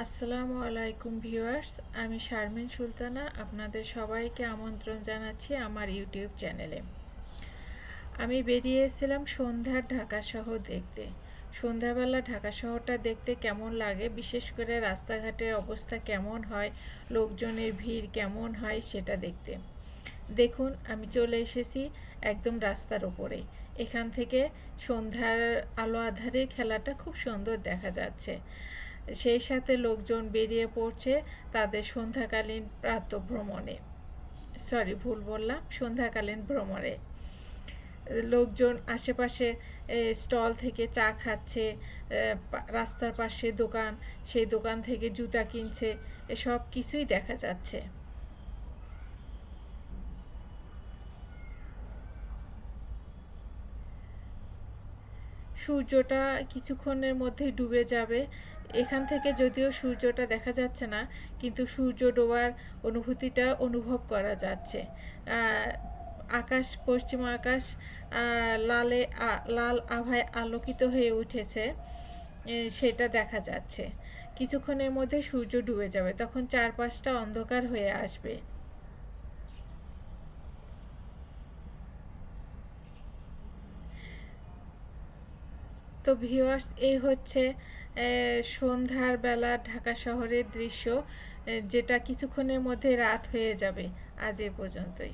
আসসালামু আলাইকুম ভিউয়ার্স, আমি শারমিন সুলতানা আপনাদের সবাইকে আমন্ত্রণ জানাচ্ছি আমার ইউটিউব চ্যানেলে। আমি বেরিয়ে এসেছিলাম সন্ধ্যার ঢাকা শহর দেখতে। সন্ধ্যাবেলা ঢাকা শহরটা দেখতে কেমন লাগে, বিশেষ করে রাস্তাঘাটের অবস্থা কেমন হয়, লোকজনের ভিড় কেমন হয় সেটা দেখতে। দেখুন, আমি চলে এসেছি একদম রাস্তার ওপরে। এখান থেকে সন্ধ্যার আলো আঁধারের খেলাটা খুব সুন্দর দেখা যাচ্ছে। সেই সাথে লোকজন বেরিয়ে পড়ছে তাদের সন্ধ্যাকালীন প্রাতঃভ্রমণে, ভুল বললাম, সন্ধ্যাকালীন ভ্রমণে। লোকজন আশেপাশে স্টল থেকে চা খাচ্ছে, রাস্তার পাশে দোকান, সেই দোকান থেকে জুতা কিনছে, এসব কিছুই দেখা যাচ্ছে। সূর্যটা কিছুক্ষণের মধ্যেই ডুবে যাবে। এখান থেকে যদিও সূর্যটা দেখা যাচ্ছে না, কিন্তু সূর্য ডোবার অনুভূতিটা অনুভব করা যাচ্ছে। আকাশ, পশ্চিম আকাশ লাল আভায় আলোকিত হয়ে উঠেছে, সেটা দেখা যাচ্ছে। কিছুক্ষণের মধ্যে সূর্য ডুবে যাবে, তখন চারপাশটা অন্ধকার হয়ে আসবে। তো ভিউয়ার্স, এই হচ্ছে সন্ধ্যার বেলা ঢাকা শহরের দৃশ্য, যেটা কিছুক্ষণের মধ্যে রাত হয়ে যাবে। আজ এ পর্যন্তই।